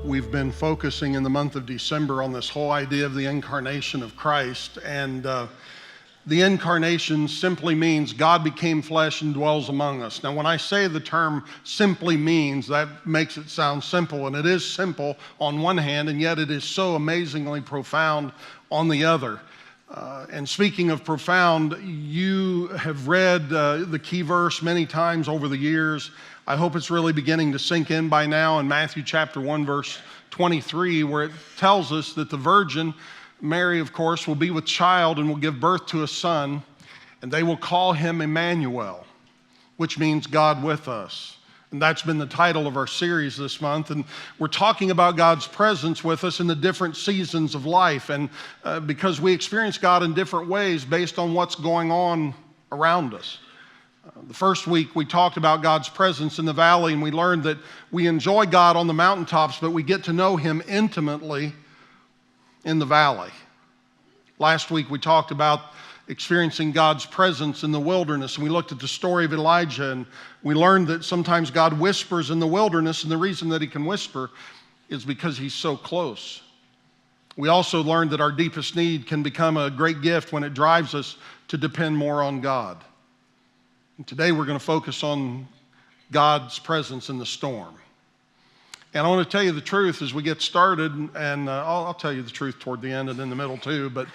We've been focusing in the month of December on this whole idea of the incarnation of Christ. And the incarnation simply means God became flesh and dwells among us. Now, when I say the term simply means, that makes it sound simple. And it is simple on one hand, and yet it is so amazingly profound on the other. And speaking of profound, you have read the key verse many times over the years. I hope it's really beginning to sink in by now in Matthew chapter 1, verse 23, where it tells us that the Virgin, Mary, of course, will be with child and will give birth to a son, and they will call him Emmanuel, which means God with us. And that's been the title of our series this month. And we're talking about God's presence with us in the different seasons of life. And because we experience God in different ways based on what's going on around us. The first week we talked about God's presence in the valley, and we learned that we enjoy God on the mountaintops, but we get to know him intimately in the valley. Last week we talked about experiencing God's presence in the wilderness, and we looked at the story of Elijah, and we learned that sometimes God whispers in the wilderness, and the reason that he can whisper is because he's so close. We also learned that our deepest need can become a great gift when it drives us to depend more on God. And today we're going to focus on God's presence in the storm. And I want to tell you the truth as we get started, and I'll tell you the truth toward the end and in the middle too, but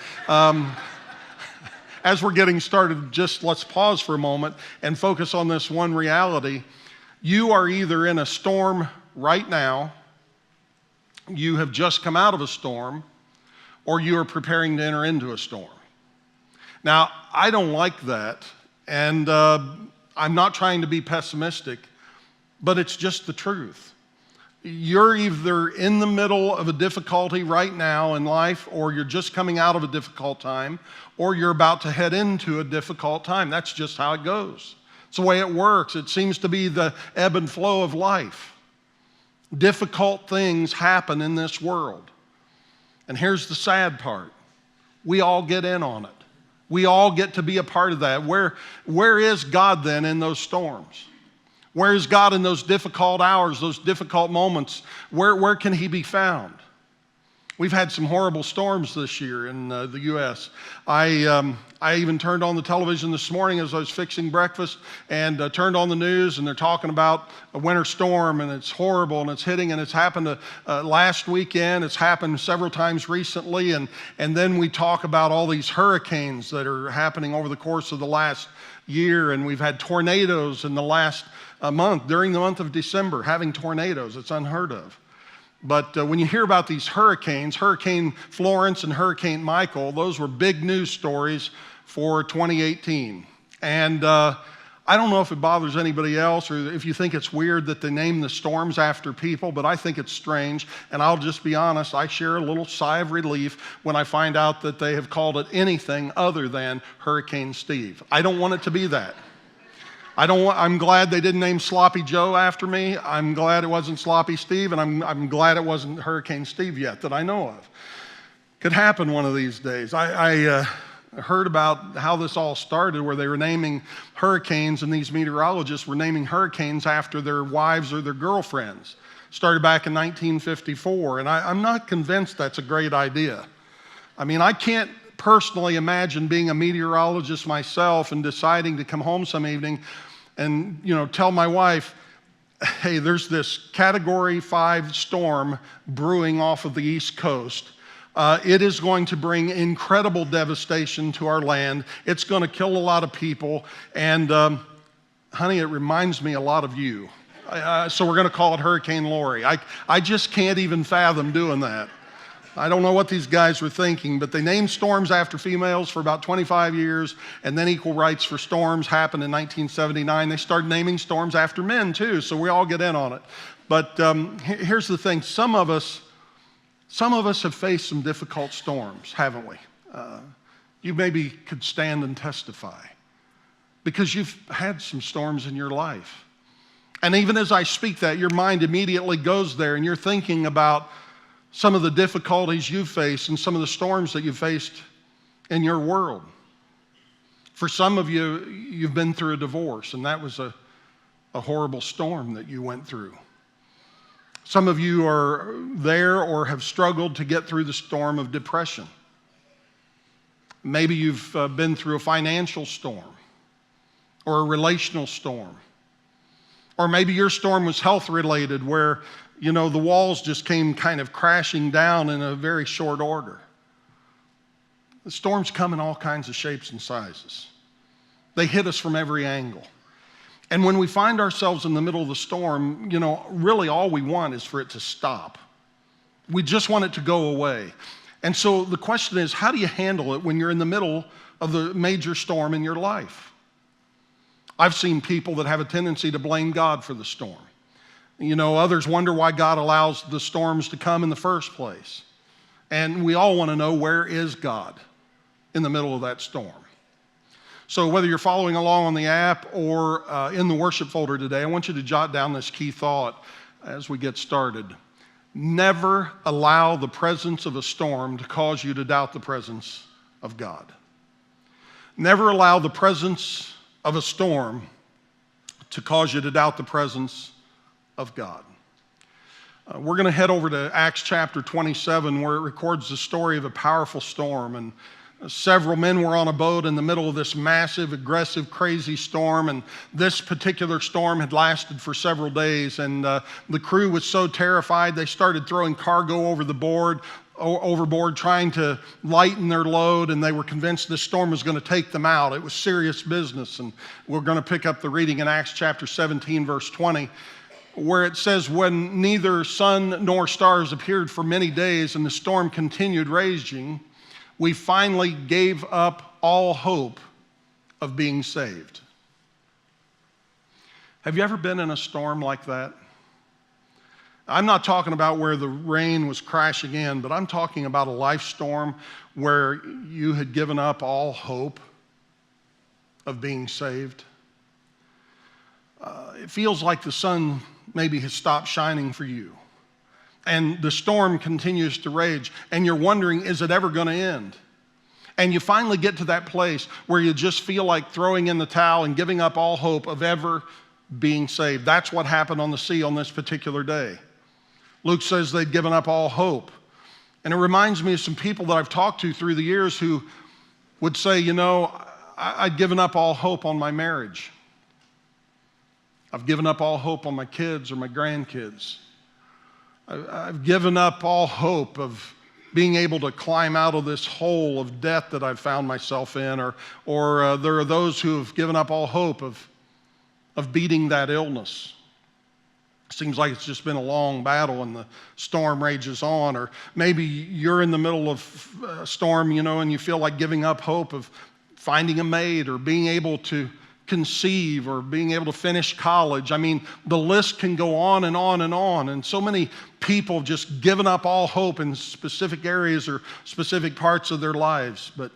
as we're getting started, just let's pause for a moment and focus on this one reality. You are either in a storm right now, you have just come out of a storm, or you are preparing to enter into a storm. Now, I don't like that, and I'm not trying to be pessimistic, but it's just the truth. You're either in the middle of a difficulty right now in life, or you're just coming out of a difficult time, or you're about to head into a difficult time. That's just how it goes. It's the way it works. It seems to be the ebb and flow of life. Difficult things happen in this world. And here's the sad part. We all get in on it. We all get to be a part of that. Where is God then in those storms? Where is God in those difficult hours, those difficult moments? Where can he be found? We've had some horrible storms this year in the U.S. I even turned on the television this morning as I was fixing breakfast and turned on the news, and they're talking about a winter storm, and it's horrible, and it's hitting, and it's happened last weekend. It's happened several times recently, and then we talk about all these hurricanes that are happening over the course of the last year, and we've had tornadoes in the last month, during the month of December, having tornadoes. It's unheard of. But when you hear about these hurricanes, Hurricane Florence and Hurricane Michael, those were big news stories for 2018. And I don't know if it bothers anybody else or if you think it's weird that they name the storms after people, but I think it's strange. And I'll just be honest, I share a little sigh of relief when I find out that they have called it anything other than Hurricane Steve. I don't want it to be that. I'm glad they didn't name Sloppy Joe after me. I'm glad it wasn't Sloppy Steve, and I'm glad it wasn't Hurricane Steve yet that I know of. Could happen one of these days. I heard about how this all started, where they were naming hurricanes, and these meteorologists were naming hurricanes after their wives or their girlfriends. Started back in 1954, and I'm not convinced that's a great idea. I mean, I can't personally imagine being a meteorologist myself and deciding to come home some evening and tell my wife, hey, there's this Category 5 storm brewing off of the East Coast. It is going to bring incredible devastation to our land. It's going to kill a lot of people. And honey, it reminds me a lot of you. So we're going to call it Hurricane Lori. I just can't even fathom doing that. I don't know what these guys were thinking, but they named storms after females for about 25 years, and then equal rights for storms happened in 1979. They started naming storms after men too, so we all get in on it. But here's the thing. Some of us have faced some difficult storms, haven't we? You maybe could stand and testify because you've had some storms in your life. And even as I speak that, your mind immediately goes there, and you're thinking about some of the difficulties you've faced and some of the storms that you've faced in your world. For some of you, you've been through a divorce, and that was a horrible storm that you went through. Some of you are there or have struggled to get through the storm of depression. Maybe you've been through a financial storm or a relational storm. Or maybe your storm was health-related where, the walls just came kind of crashing down in a very short order. The storms come in all kinds of shapes and sizes. They hit us from every angle. And when we find ourselves in the middle of the storm, really all we want is for it to stop. We just want it to go away. And so the question is, how do you handle it when you're in the middle of the major storm in your life? I've seen people that have a tendency to blame God for the storm. Others wonder why God allows the storms to come in the first place. And we all want to know, where is God in the middle of that storm? So whether you're following along on the app or in the worship folder today, I want you to jot down this key thought as we get started. Never allow the presence of a storm to cause you to doubt the presence of God. Never allow the presence of a storm to cause you to doubt the presence of God. We're going to head over to Acts chapter 27, where it records the story of a powerful storm. And several men were on a boat in the middle of this massive, aggressive, crazy storm, and this particular storm had lasted for several days, and the crew was so terrified they started throwing cargo overboard, trying to lighten their load, and they were convinced this storm was going to take them out. It was serious business, and we're going to pick up the reading in Acts chapter 17, verse 20, where it says, "When neither sun nor stars appeared for many days, and the storm continued raging, we finally gave up all hope of being saved." Have you ever been in a storm like that? I'm not talking about where the rain was crashing in, but I'm talking about a life storm where you had given up all hope of being saved. It feels like the sun maybe has stopped shining for you. And the storm continues to rage, and you're wondering, is it ever going to end? And you finally get to that place where you just feel like throwing in the towel and giving up all hope of ever being saved. That's what happened on the sea on this particular day. Luke says they'd given up all hope. And it reminds me of some people that I've talked to through the years who would say, I'd given up all hope on my marriage. I've given up all hope on my kids or my grandkids. I've given up all hope of being able to climb out of this hole of debt that I've found myself in, or there are those who have given up all hope of beating that illness. Seems like it's just been a long battle and the storm rages on. Or maybe you're in the middle of a storm, and you feel like giving up hope of finding a mate or being able to conceive or being able to finish college. I mean, the list can go on and on and on. And so many people have just given up all hope in specific areas or specific parts of their lives. But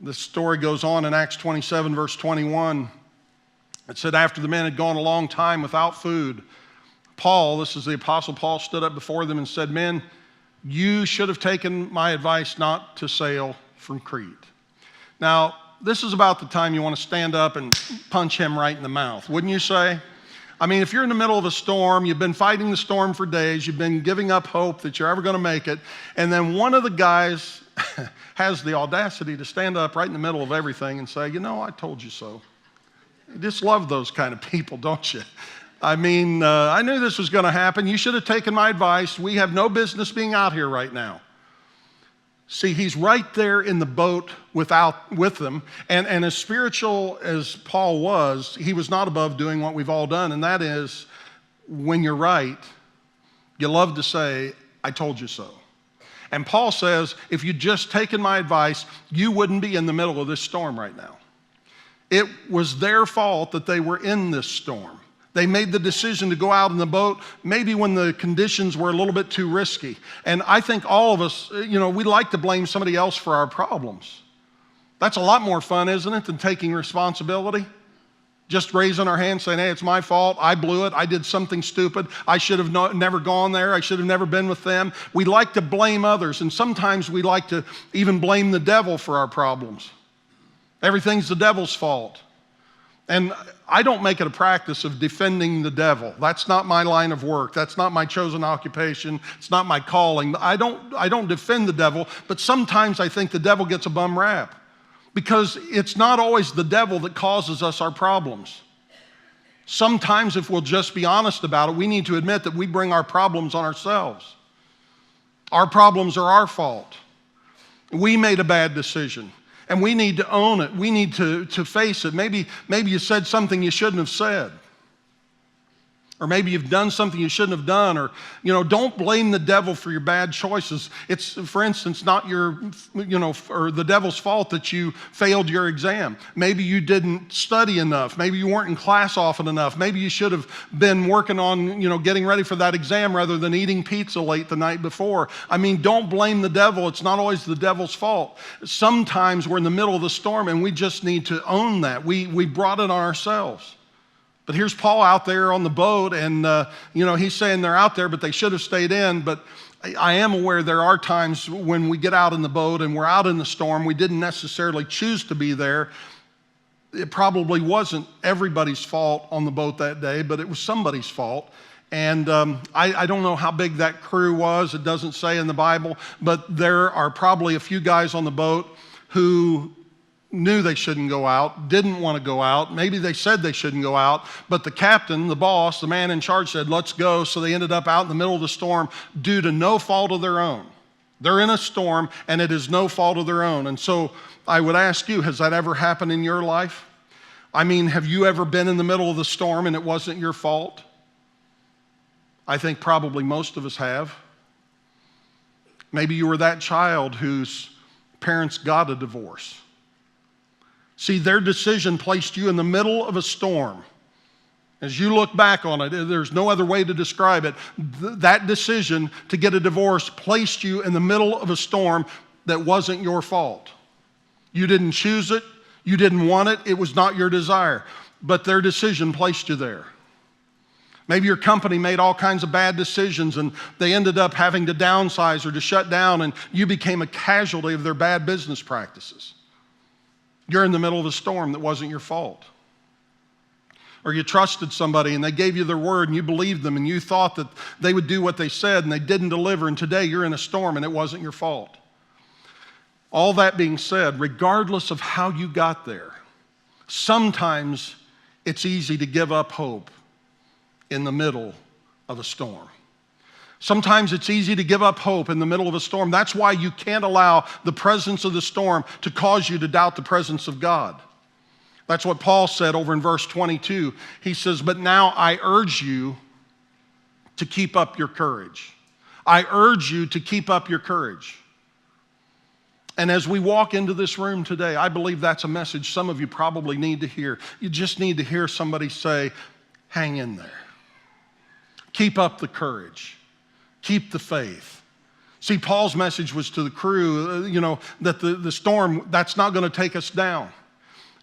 the story goes on in Acts 27, verse 21. It said, after the men had gone a long time without food, Paul, this is the Apostle Paul, stood up before them and said, "Men, you should have taken my advice not to sail from Crete." Now, this is about the time you want to stand up and punch him right in the mouth, wouldn't you say? I mean, if you're in the middle of a storm, you've been fighting the storm for days, you've been giving up hope that you're ever going to make it, and then one of the guys has the audacity to stand up right in the middle of everything and say, I told you so. You just love those kind of people, don't you? I mean, I knew this was going to happen. You should have taken my advice. We have no business being out here right now. See, he's right there in the boat with them. And as spiritual as Paul was, he was not above doing what we've all done. And that is, when you're right, you love to say, I told you so. And Paul says, if you'd just taken my advice, you wouldn't be in the middle of this storm right now. It was their fault that they were in this storm. They made the decision to go out in the boat, maybe when the conditions were a little bit too risky. And I think all of us, we like to blame somebody else for our problems. That's a lot more fun, isn't it, than taking responsibility? Just raising our hand saying, hey, it's my fault. I blew it. I did something stupid. I should have never gone there. I should have never been with them. We like to blame others. And sometimes we like to even blame the devil for our problems. Everything's the devil's fault. And I don't make it a practice of defending the devil. That's not my line of work. That's not my chosen occupation. It's not my calling. I don't defend the devil, but sometimes I think the devil gets a bum rap because it's not always the devil that causes us our problems. Sometimes if we'll just be honest about it, we need to admit that we bring our problems on ourselves. Our problems are our fault. We made a bad decision. And we need to own it. We need to face it. Maybe you said something you shouldn't have said. Or maybe you've done something you shouldn't have done. Or, don't blame the devil for your bad choices. It's, for instance, not or the devil's fault that you failed your exam. Maybe you didn't study enough. Maybe you weren't in class often enough. Maybe you should have been working on, getting ready for that exam rather than eating pizza late the night before. Don't blame the devil. It's not always the devil's fault. Sometimes we're in the middle of the storm and we just need to own that. We brought it on ourselves. But here's Paul out there on the boat, and he's saying they're out there, but they should have stayed in. But I am aware there are times when we get out in the boat and we're out in the storm, we didn't necessarily choose to be there. It probably wasn't everybody's fault on the boat that day, but it was somebody's fault. And I don't know how big that crew was. It doesn't say in the Bible, but there are probably a few guys on the boat who knew they shouldn't go out, didn't want to go out. Maybe they said they shouldn't go out, but the captain, the boss, the man in charge said, let's go. So they ended up out in the middle of the storm due to no fault of their own. They're in a storm and it is no fault of their own. And so I would ask you, has that ever happened in your life? Have you ever been in the middle of the storm and it wasn't your fault? I think probably most of us have. Maybe you were that child whose parents got a divorce. See, their decision placed you in the middle of a storm. As you look back on it, there's no other way to describe it. That decision to get a divorce placed you in the middle of a storm that wasn't your fault. You didn't choose it. You didn't want it. It was not your desire. But their decision placed you there. Maybe your company made all kinds of bad decisions and they ended up having to downsize or to shut down, and you became a casualty of their bad business practices. You're in the middle of a storm that wasn't your fault. Or you trusted somebody and they gave you their word and you believed them and you thought that they would do what they said and they didn't deliver, and today you're in a storm and it wasn't your fault. All that being said, regardless of how you got there, sometimes it's easy to give up hope in the middle of a storm. Sometimes it's easy to give up hope in the middle of a storm. That's why you can't allow the presence of the storm to cause you to doubt the presence of God. That's what Paul said over in verse 22. He says, but now I urge you to keep up your courage. I urge you to keep up your courage. And as we walk into this room today, I believe that's a message some of you probably need to hear. You just need to hear somebody say, hang in there. Keep up the courage. Keep the faith. See, Paul's message was to the crew, that the storm, that's not going to take us down.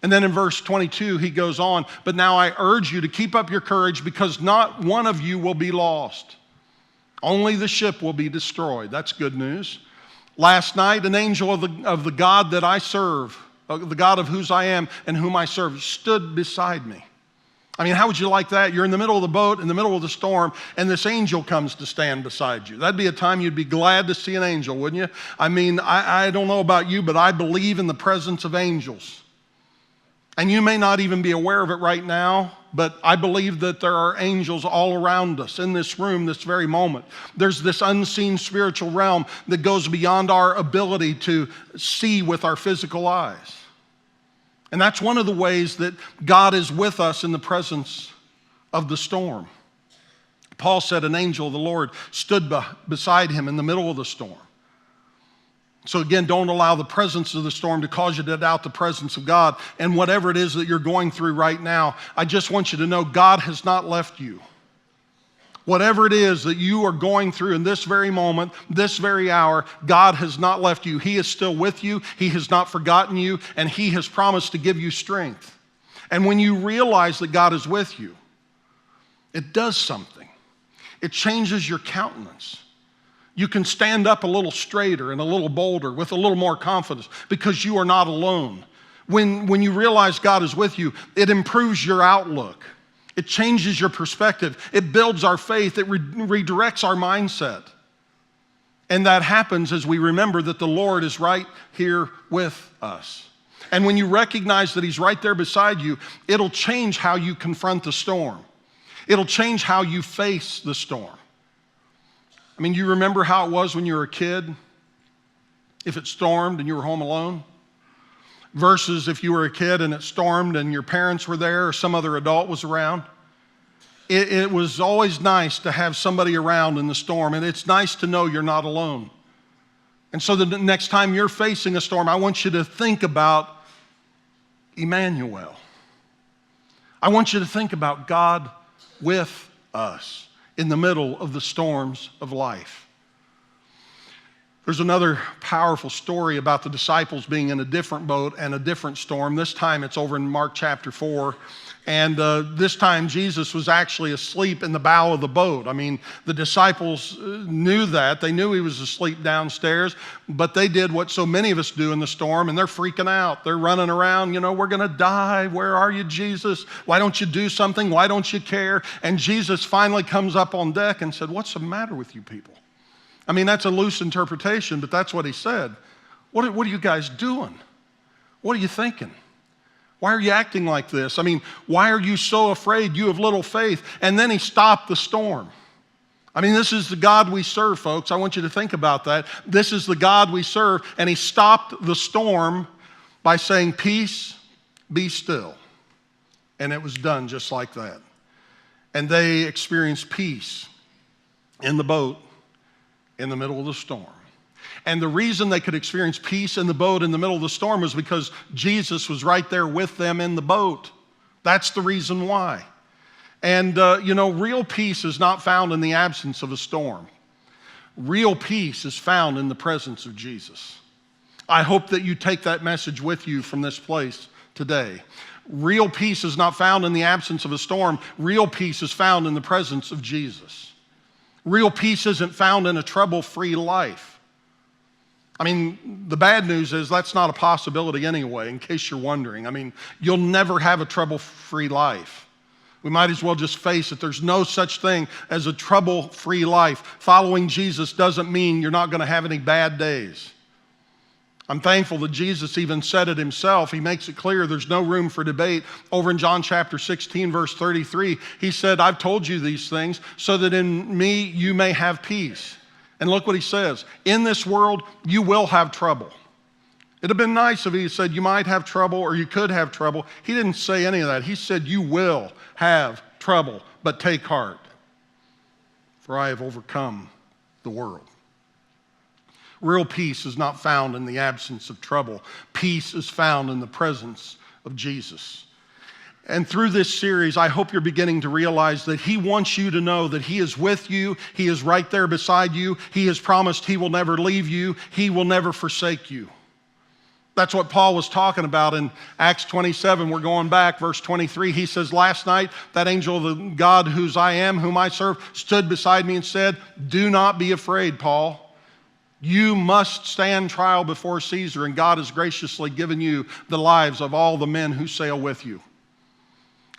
And then in verse 22, he goes on, but now I urge you to keep up your courage because not one of you will be lost. Only the ship will be destroyed. That's good news. Last night, an angel of the God that I serve, the God of whose I am and whom I serve, stood beside me. How would you like that? You're in the middle of the boat, in the middle of the storm, and this angel comes to stand beside you. That'd be a time you'd be glad to see an angel, wouldn't you? I don't know about you, but I believe in the presence of angels. And you may not even be aware of it right now, but I believe that there are angels all around us in this room, this very moment. There's this unseen spiritual realm that goes beyond our ability to see with our physical eyes. And that's one of the ways that God is with us in the presence of the storm. Paul said an angel of the Lord stood beside him in the middle of the storm. So again, don't allow the presence of the storm to cause you to doubt the presence of God. And whatever it is that you're going through right now, I just want you to know God has not left you. Whatever it is that you are going through in this very moment, this very hour, God has not left you. He is still with you. He has not forgotten you, and He has promised to give you strength. And when you realize that God is with you, it does something. It changes your countenance. You can stand up a little straighter and a little bolder with a little more confidence because you are not alone. When you realize God is with you, it improves your outlook. It changes your perspective. It builds our faith. It redirects our mindset. And that happens as we remember that the Lord is right here with us. And when you recognize that He's right there beside you, it'll change how you confront the storm. It'll change how you face the storm. I mean, you remember how it was when you were a kid? If it stormed and you were home alone? Versus if you were a kid and it stormed and your parents were there or some other adult was around. It was always nice to have somebody around in the storm, and it's nice to know you're not alone. And so the next time you're facing a storm, I want you to think about Emmanuel. I want you to think about God with us in the middle of the storms of life. There's another powerful story about the disciples being in a different boat and a different storm. This time it's over in Mark chapter 4. And this time Jesus was actually asleep in the bow of the boat. I mean, the disciples knew that. They knew He was asleep downstairs, but they did what so many of us do in the storm, and they're freaking out. They're running around, we're going to die. Where are you, Jesus? Why don't you do something? Why don't you care? And Jesus finally comes up on deck and said, "What's the matter with you people?" I mean, that's a loose interpretation, but that's what He said. What are you guys doing? What are you thinking? Why are you acting like this? I mean, why are you so afraid? You have little faith. And then He stopped the storm. I mean, this is the God we serve, folks. I want you to think about that. This is the God we serve. And He stopped the storm by saying, "Peace, be still." And it was done just like that. And they experienced peace in the boat in the middle of the storm. And the reason they could experience peace in the boat in the middle of the storm was because Jesus was right there with them in the boat. That's the reason why. And, real peace is not found in the absence of a storm. Real peace is found in the presence of Jesus. I hope that you take that message with you from this place today. Real peace is not found in the absence of a storm. Real peace is found in the presence of Jesus. Real peace isn't found in a trouble-free life. I mean, the bad news is that's not a possibility anyway, in case you're wondering. I mean, you'll never have a trouble-free life. We might as well just face it. There's no such thing as a trouble-free life. Following Jesus doesn't mean you're not going to have any bad days. I'm thankful that Jesus even said it Himself. He makes it clear there's no room for debate. Over in John chapter 16, verse 33, He said, "I've told you these things so that in Me you may have peace." And look what He says, "In this world you will have trouble." It'd have been nice if He said you might have trouble or you could have trouble. He didn't say any of that. He said you will have trouble, but take heart, for I have overcome the world. Real peace is not found in the absence of trouble. Peace is found in the presence of Jesus. And through this series, I hope you're beginning to realize that He wants you to know that He is with you. He is right there beside you. He has promised He will never leave you. He will never forsake you. That's what Paul was talking about in Acts 27. We're going back, verse 23. He says, "Last night, that angel of the God whose I am, whom I serve, stood beside me and said, 'Do not be afraid, Paul. You must stand trial before Caesar, and God has graciously given you the lives of all the men who sail with you.'"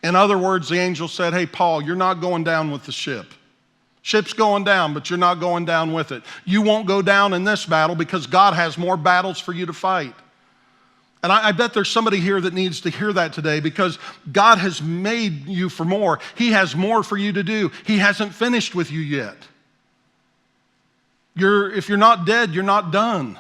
In other words, the angel said, "Hey, Paul, you're not going down with the ship. Ship's going down, but you're not going down with it. You won't go down in this battle because God has more battles for you to fight." And I bet there's somebody here that needs to hear that today, because God has made you for more. He has more for you to do. He hasn't finished with you yet. If you're not dead, you're not done.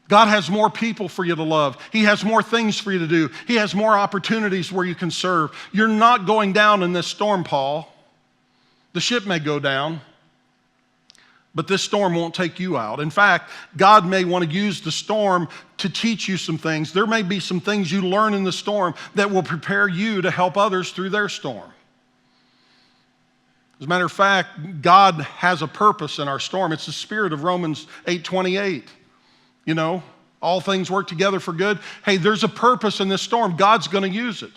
God has more people for you to love. He has more things for you to do. He has more opportunities where you can serve. You're not going down in this storm, Paul. The ship may go down, but this storm won't take you out. In fact, God may want to use the storm to teach you some things. There may be some things you learn in the storm that will prepare you to help others through their storm. As a matter of fact, God has a purpose in our storm. It's the spirit of Romans 8:28. All things work together for good. Hey, there's a purpose in this storm. God's going to use it.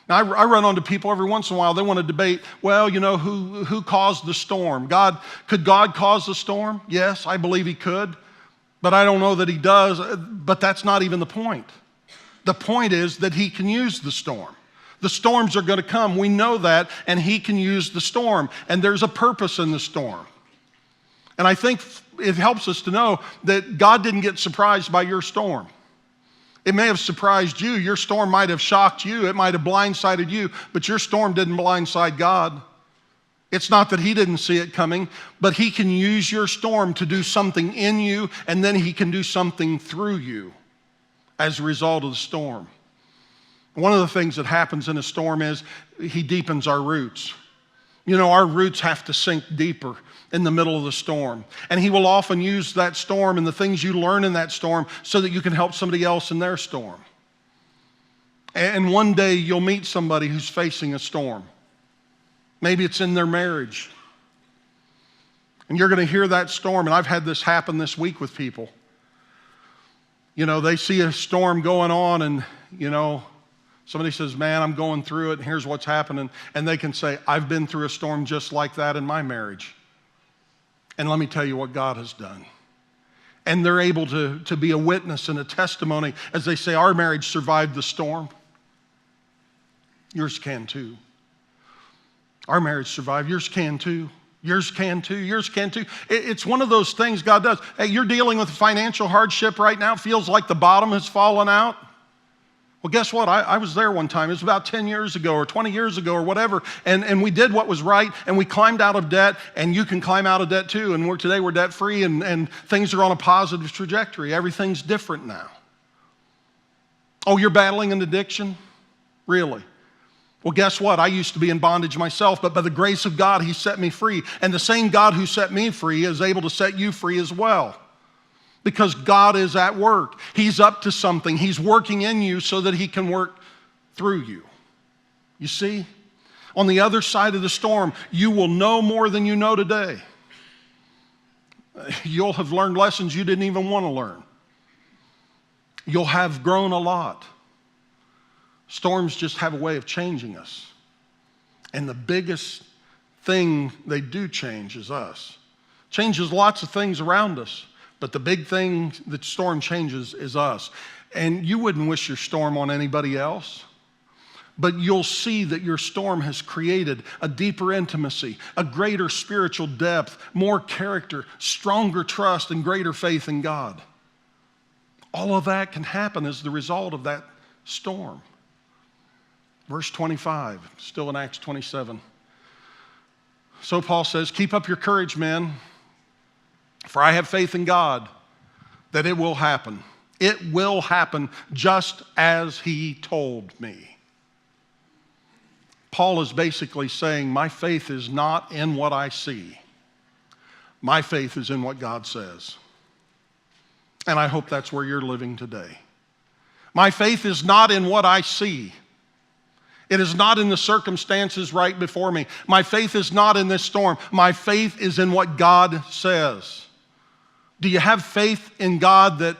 Now, I run onto people every once in a while. They want to debate, who caused the storm? Could God cause the storm? Yes, I believe He could. But I don't know that He does. But that's not even the point. The point is that he can use the storm. The storms are going to come. We know that, and he can use the storm. And there's a purpose in the storm. And I think it helps us to know that God didn't get surprised by your storm. It may have surprised you. Your storm might have shocked you. It might have blindsided you, but your storm didn't blindside God. It's not that he didn't see it coming, but he can use your storm to do something in you, and then he can do something through you as a result of the storm. One of the things that happens in a storm is he deepens our roots. You know, our roots have to sink deeper in the middle of the storm. And he will often use that storm and the things you learn in that storm so that you can help somebody else in their storm. And one day you'll meet somebody who's facing a storm. Maybe it's in their marriage. And you're going to hear that storm. And I've had this happen this week with people. You know, they see a storm going on and, you know, somebody says, man, I'm going through it and here's what's happening. And they can say, I've been through a storm just like that in my marriage. And let me tell you what God has done. And they're able to be a witness and a testimony as they say, our marriage survived the storm. Yours can too. Our marriage survived. Yours can too. Yours can too. Yours can too. It's one of those things God does. Hey, you're dealing with financial hardship right now. It feels like the bottom has fallen out. Well, guess what? I was there one time. It was about 10 years ago or 20 years ago or whatever. And we did what was right and we climbed out of debt, and you can climb out of debt too. And today we're debt free and things are on a positive trajectory. Everything's different now. Oh, you're battling an addiction? Really? Well, guess what? I used to be in bondage myself, but by the grace of God, he set me free. And the same God who set me free is able to set you free as well. Because God is at work. He's up to something. He's working in you so that he can work through you. You see? On the other side of the storm, you will know more than you know today. You'll have learned lessons you didn't even want to learn. You'll have grown a lot. Storms just have a way of changing us. And the biggest thing they do change is us. Changes lots of things around us. But the big thing that storm changes is us. And you wouldn't wish your storm on anybody else. But you'll see that your storm has created a deeper intimacy, a greater spiritual depth, more character, stronger trust, and greater faith in God. All of that can happen as the result of that storm. Verse 25, still in Acts 27. So Paul says, keep up your courage, men. For I have faith in God that it will happen. It will happen just as he told me. Paul is basically saying, my faith is not in what I see. My faith is in what God says. And I hope that's where you're living today. My faith is not in what I see. It is not in the circumstances right before me. My faith is not in this storm. My faith is in what God says. Do you have faith in God that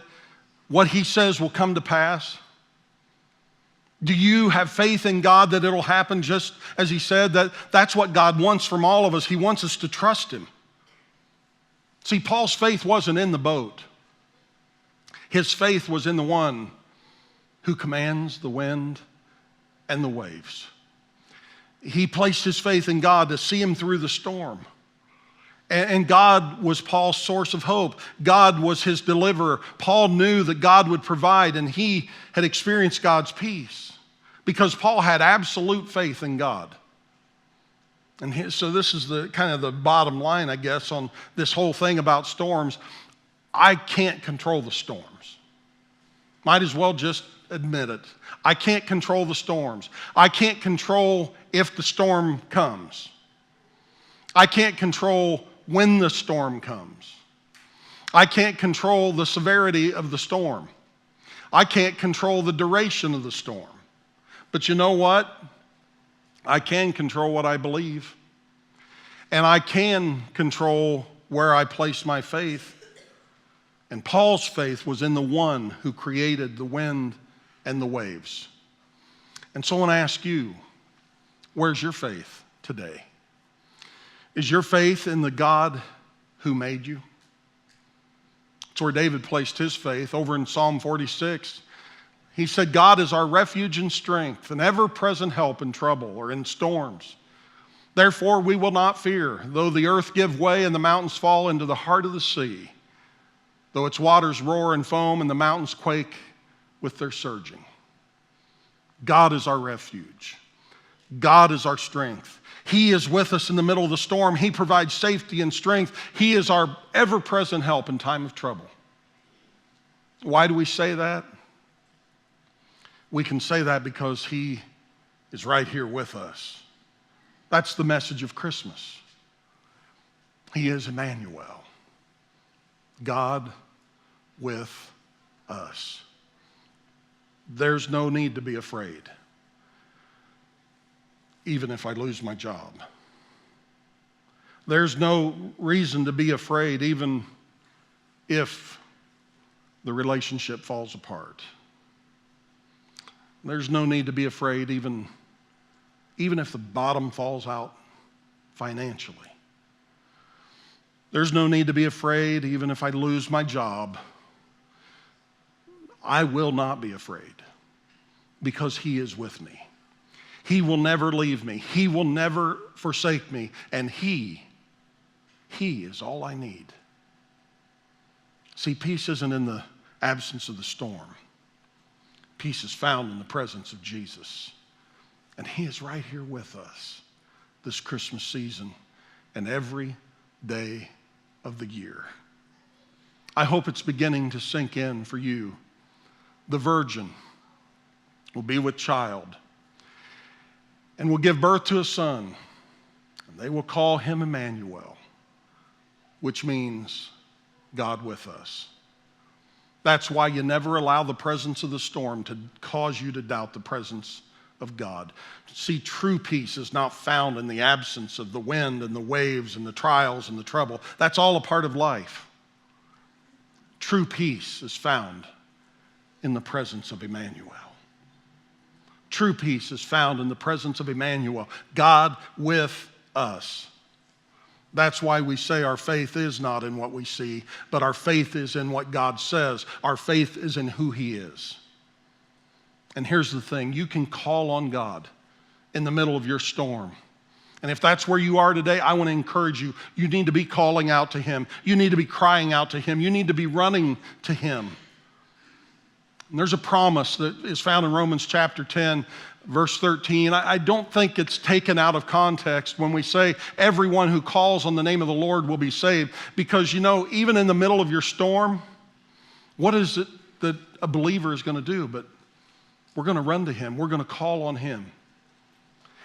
what he says will come to pass? Do you have faith in God that it'll happen just as he said? That's what God wants from all of us. He wants us to trust him. See, Paul's faith wasn't in the boat. His faith was in the one who commands the wind and the waves. He placed his faith in God to see him through the storm. And God was Paul's source of hope. God was his deliverer. Paul knew that God would provide, and he had experienced God's peace because Paul had absolute faith in God. And so this is the kind of the bottom line, I guess, on this whole thing about storms. I can't control the storms. Might as well just admit it. I can't control the storms. I can't control if the storm comes. I can't control when the storm comes. I can't control the severity of the storm. I can't control the duration of the storm. But you know what? I can control what I believe. And I can control where I place my faith. And Paul's faith was in the one who created the wind and the waves. And so I want to ask you, where's your faith today? Is your faith in the God who made you? It's where David placed his faith. Over in Psalm 46, He said, God is our refuge and strength, an ever-present help in trouble or in storms. Therefore we will not fear, though the earth give way and the mountains fall into the heart of the sea, though its waters roar and foam and the mountains quake with their surging. God is our refuge. God is our strength. He is with us in the middle of the storm. He provides safety and strength. He is our ever-present help in time of trouble. Why do we say that? We can say that because He is right here with us. That's the message of Christmas. He is Emmanuel, God with us. There's no need to be afraid, even if I lose my job. There's no reason to be afraid, even if the relationship falls apart. There's no need to be afraid, even if the bottom falls out financially. There's no need to be afraid, even if I lose my job. I will not be afraid, because He is with me. He will never leave me. He will never forsake me. And He is all I need. See, peace isn't in the absence of the storm. Peace is found in the presence of Jesus. And He is right here with us this Christmas season and every day of the year. I hope it's beginning to sink in for you. The virgin will be with child and will give birth to a son, and they will call him Emmanuel, which means God with us. That's why you never allow the presence of the storm to cause you to doubt the presence of God. See, true peace is not found in the absence of the wind and the waves and the trials and the trouble. That's all a part of life. True peace is found in the presence of Emmanuel. True peace is found in the presence of Emmanuel, God with us. That's why we say our faith is not in what we see, but our faith is in what God says. Our faith is in who He is. And here's the thing, you can call on God in the middle of your storm. And if that's where you are today, I want to encourage you. You need to be calling out to Him. You need to be crying out to Him. You need to be running to Him. And there's a promise that is found in Romans chapter 10, verse 13. I don't think it's taken out of context when we say everyone who calls on the name of the Lord will be saved. Because, you know, even in the middle of your storm, what is it that a believer is going to do? But we're going to run to Him. We're going to call on Him.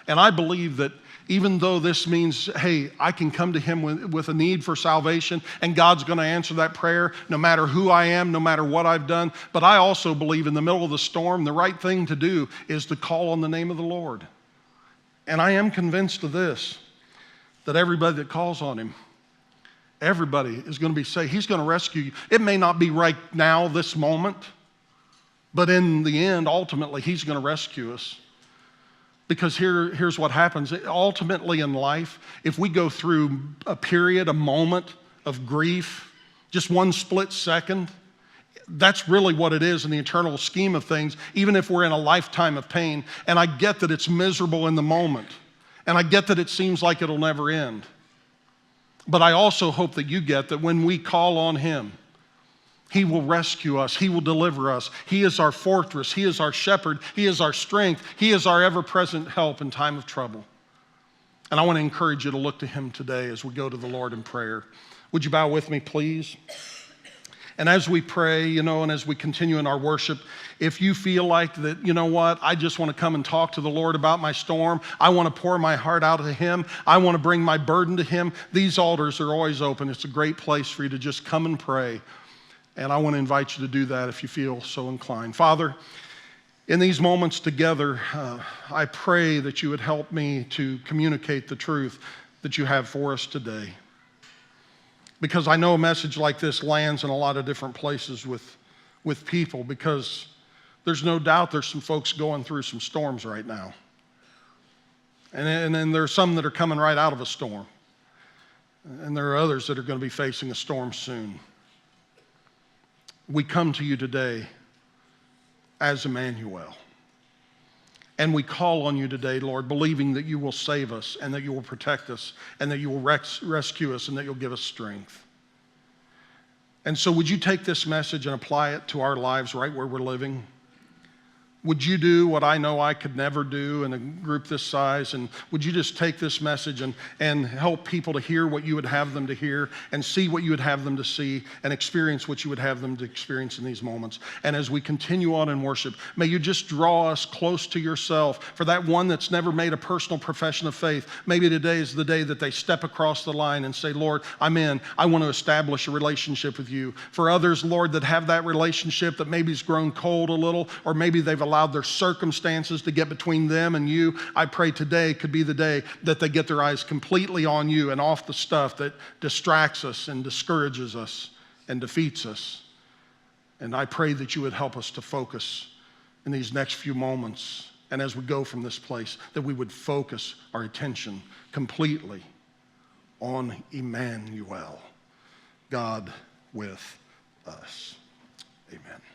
And I believe that even though this means, hey, I can come to Him with a need for salvation, and God's going to answer that prayer no matter who I am, no matter what I've done. But I also believe in the middle of the storm, the right thing to do is to call on the name of the Lord. And I am convinced of this, that everybody that calls on Him, everybody is going to be saved. He's going to rescue you. It may not be right now, this moment, but in the end, ultimately, He's going to rescue us. Because here's what happens. Ultimately in life, if we go through a period, a moment of grief, just one split second, that's really what it is in the eternal scheme of things, even if we're in a lifetime of pain. And I get that it's miserable in the moment. And I get that it seems like it'll never end. But I also hope that you get that when we call on Him, He will rescue us. He will deliver us. He is our fortress. He is our shepherd. He is our strength. He is our ever-present help in time of trouble. And I want to encourage you to look to Him today as we go to the Lord in prayer. Would you bow with me, please? And as we pray, and as we continue in our worship, if you feel like that, you know what, I just want to come and talk to the Lord about my storm. I want to pour my heart out to Him. I want to bring my burden to Him. These altars are always open. It's a great place for you to just come and pray. And I want to invite you to do that if you feel so inclined. Father, in these moments together, I pray that you would help me to communicate the truth that you have for us today. Because I know a message like this lands in a lot of different places with people, because there's no doubt there's some folks going through some storms right now. And then there are some that are coming right out of a storm. And there are others that are going to be facing a storm soon. We come to you today as Emmanuel. And we call on you today, Lord, believing that you will save us and that you will protect us and that you will rescue us and that you'll give us strength. And so would you take this message and apply it to our lives right where we're living? Would you do what I know I could never do in a group this size? And would you just take this message and help people to hear what you would have them to hear and see what you would have them to see and experience what you would have them to experience in these moments? And as we continue on in worship, may you just draw us close to yourself. For that one that's never made a personal profession of faith, maybe today is the day that they step across the line and say, Lord, I'm in. I want to establish a relationship with you. For others, Lord, that have that relationship that maybe has grown cold a little, or maybe they've allowed their circumstances to get between them and you, I pray today could be the day that they get their eyes completely on you and off the stuff that distracts us and discourages us and defeats us. And I pray that you would help us to focus in these next few moments, and as we go from this place, that we would focus our attention completely on Emmanuel, God with us. Amen.